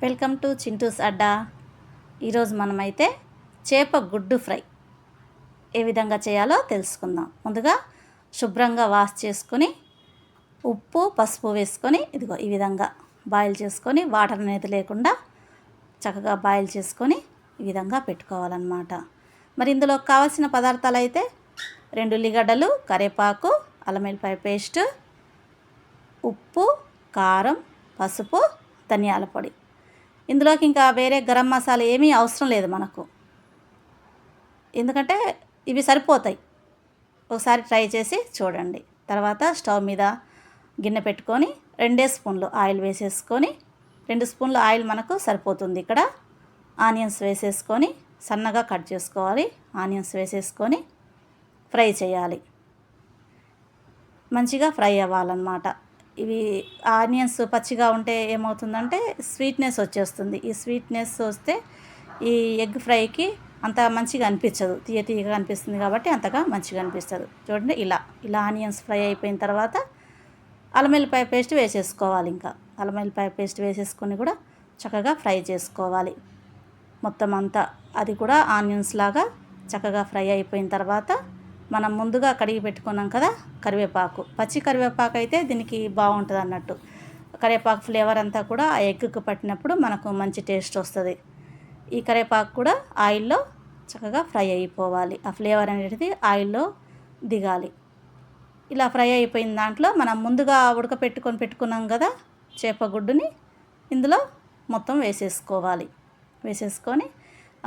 Welcome to చింటూస్ అడ్డా. ఈరోజు మనమైతే చేప గుడ్డు ఫ్రై ఏ విధంగా చేయాలో తెలుసుకుందాం. ముందుగా శుభ్రంగా వాష్ చేసుకొని ఉప్పు పసుపు వేసుకొని ఇదిగో ఈ విధంగా బాయిల్ చేసుకొని వాటర్ అనేది లేకుండా చక్కగా బాయిల్ చేసుకొని ఈ విధంగా పెట్టుకోవాలన్నమాట. మరి ఇందులో కావాల్సిన పదార్థాలు అయితే 2 ఉల్లిగడ్డలు, కరివేపాకు, అల్లం వెల్లిపాయ పేస్ట్, ఉప్పు, కారం, పసుపు, ధనియాల పొడి. ఇందులోకి ఇంకా వేరే గరం మసాలా ఏమీ అవసరం లేదు మనకు, ఎందుకంటే ఇవి సరిపోతాయి. ఒకసారి ట్రై చేసి చూడండి. తర్వాత స్టవ్ మీద గిన్నె పెట్టుకొని 2 స్పూన్లు ఆయిల్ వేసేసుకొని, 2 స్పూన్ల ఆయిల్ మనకు సరిపోతుంది. ఇక్కడ ఆనియన్స్ వేసేసుకొని సన్నగా కట్ చేసుకోవాలి. ఆనియన్స్ వేసేసుకొని ఫ్రై చేయాలి. మంచిగా ఫ్రై అవ్వాలన్నమాట. ఇవి ఆనియన్స్ పచ్చిగా ఉంటే ఏమవుతుందంటే స్వీట్నెస్ వచ్చేస్తుంది. ఈ స్వీట్నెస్ వస్తే ఈ ఎగ్ ఫ్రైకి అంత మంచిగా అనిపించదు, తీయగా అనిపిస్తుంది కాబట్టి అంతగా మంచిగా అనిపిస్తుంది. చూడండి, ఇలా ఆనియన్స్ ఫ్రై అయిపోయిన తర్వాత అల్లం వెల్లిపాయ పేస్ట్ వేసేసుకోవాలి. ఇంకా అల్లం వెల్లిపాయ పేస్ట్ వేసేసుకొని కూడా చక్కగా ఫ్రై చేసుకోవాలి. మొత్తం అంతా అది కూడా ఆనియన్స్ లాగా చక్కగా ఫ్రై అయిపోయిన తర్వాత మనం ముందుగా కడిగి పెట్టుకున్నాం కదా కరివేపాకు, పచ్చి కరివేపాకు అయితే దీనికి బాగుంటుంది అన్నట్టు. కరివేపాకు ఫ్లేవర్ అంతా కూడా ఆ ఎగ్కి పట్టినప్పుడు మనకు మంచి టేస్ట్ వస్తుంది. ఈ కరివేపాకు కూడా ఆయిల్లో చక్కగా ఫ్రై అయిపోవాలి. ఆ ఫ్లేవర్ అనేది ఆయిల్లో దిగాలి. ఇలా ఫ్రై అయిపోయిన దాంట్లో మనం ముందుగా పెట్టుకున్నాం కదా చేపగుడ్డుని ఇందులో మొత్తం వేసేసుకోవాలి. వేసేసుకొని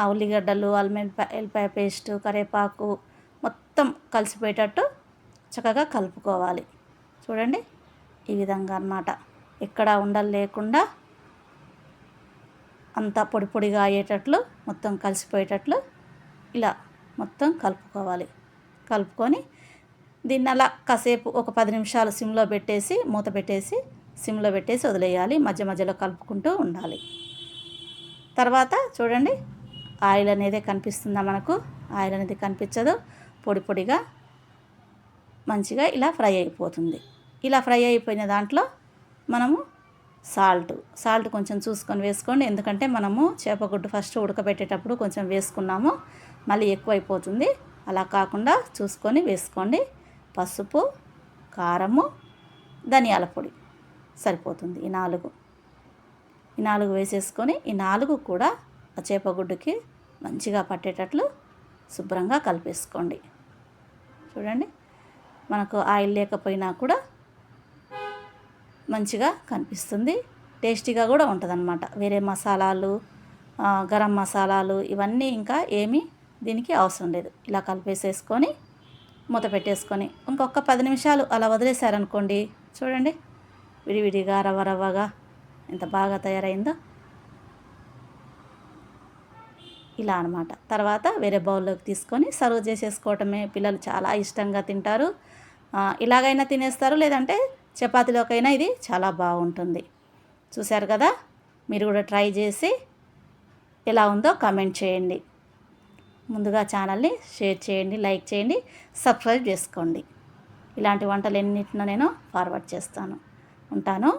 ఆ ఉల్లిగడ్డలు, అల్లం వెల్లిపాయ పేస్ట్, కరివేపాకు మొత్తం కలిసిపోయేటట్టు చక్కగా కలుపుకోవాలి. చూడండి, ఈ విధంగా అన్నమాట. ఎక్కడ ఉండలు లేకుండా అంతా పొడి పొడిగా అయ్యేటట్లు మొత్తం కలిసిపోయేటట్లు ఇలా మొత్తం కలుపుకోవాలి. కలుపుకొని దీన్ని అలా కాసేపు ఒక 10 నిమిషాలు సిమ్లో పెట్టేసి మూత పెట్టేసి సిమ్లో పెట్టేసి వదిలేయాలి. మధ్య మధ్యలో కలుపుకుంటూ ఉండాలి. తర్వాత చూడండి, ఆయిల్ అనేది కనిపిస్తుందా మనకు? ఆయిల్ అనేది కనిపించదు, పొడి పొడిగా మంచిగా ఇలా ఫ్రై అయిపోతుంది. ఇలా ఫ్రై అయిపోయిన దాంట్లో మనము సాల్ట్ కొంచెం చూసుకొని వేసుకోండి. ఎందుకంటే మనము చేపగుడ్డు ఫస్ట్ ఉడకబెట్టేటప్పుడు కొంచెం వేసుకున్నాము, మళ్ళీ ఎక్కువ అయిపోతుంది. అలా కాకుండా చూసుకొని వేసుకోండి. పసుపు, కారము, ధనియాల పొడి సరిపోతుంది. ఈ 4 వేసేసుకొని ఈ 4 కూడా ఆ చేపగుడ్డుకి మంచిగా పట్టేటట్లు శుభ్రంగా కలిపేసుకోండి. చూడండి, మనకు ఆయిల్ లేకపోయినా కూడా మంచిగా కనిపిస్తుంది, టేస్టీగా కూడా ఉంటుందన్నమాట. వేరే మసాలాలు, గరం మసాలాలు ఇవన్నీ ఇంకా ఏమీ దీనికి అవసరం లేదు. ఇలా కలిపేసేసుకొని మూత పెట్టేసుకొని ఇంకొక 10 నిమిషాలు అలా వదిలేశారనుకోండి. చూడండి, విడివిడిగా రవ్వగా ఎంత బాగా తయారైందో ఇలా అనమాట. తర్వాత వేరే బౌల్లోకి తీసుకొని సర్వ్ చేసేసుకోవటమే. పిల్లలు చాలా ఇష్టంగా తింటారు. ఇలాగైనా తినేస్తారు, లేదంటే చపాతీలోకైనా ఇది చాలా బాగుంటుంది. చూశారు కదా, మీరు కూడా ట్రై చేసి ఎలా ఉందో కామెంట్ చేయండి. ముందుగా ఛానల్ని షేర్ చేయండి, లైక్ చేయండి, సబ్స్క్రైబ్ చేసుకోండి. ఇలాంటి వంటలు ఎన్నిటినో నేను ఫార్వర్డ్ చేస్తాను. ఉంటాను.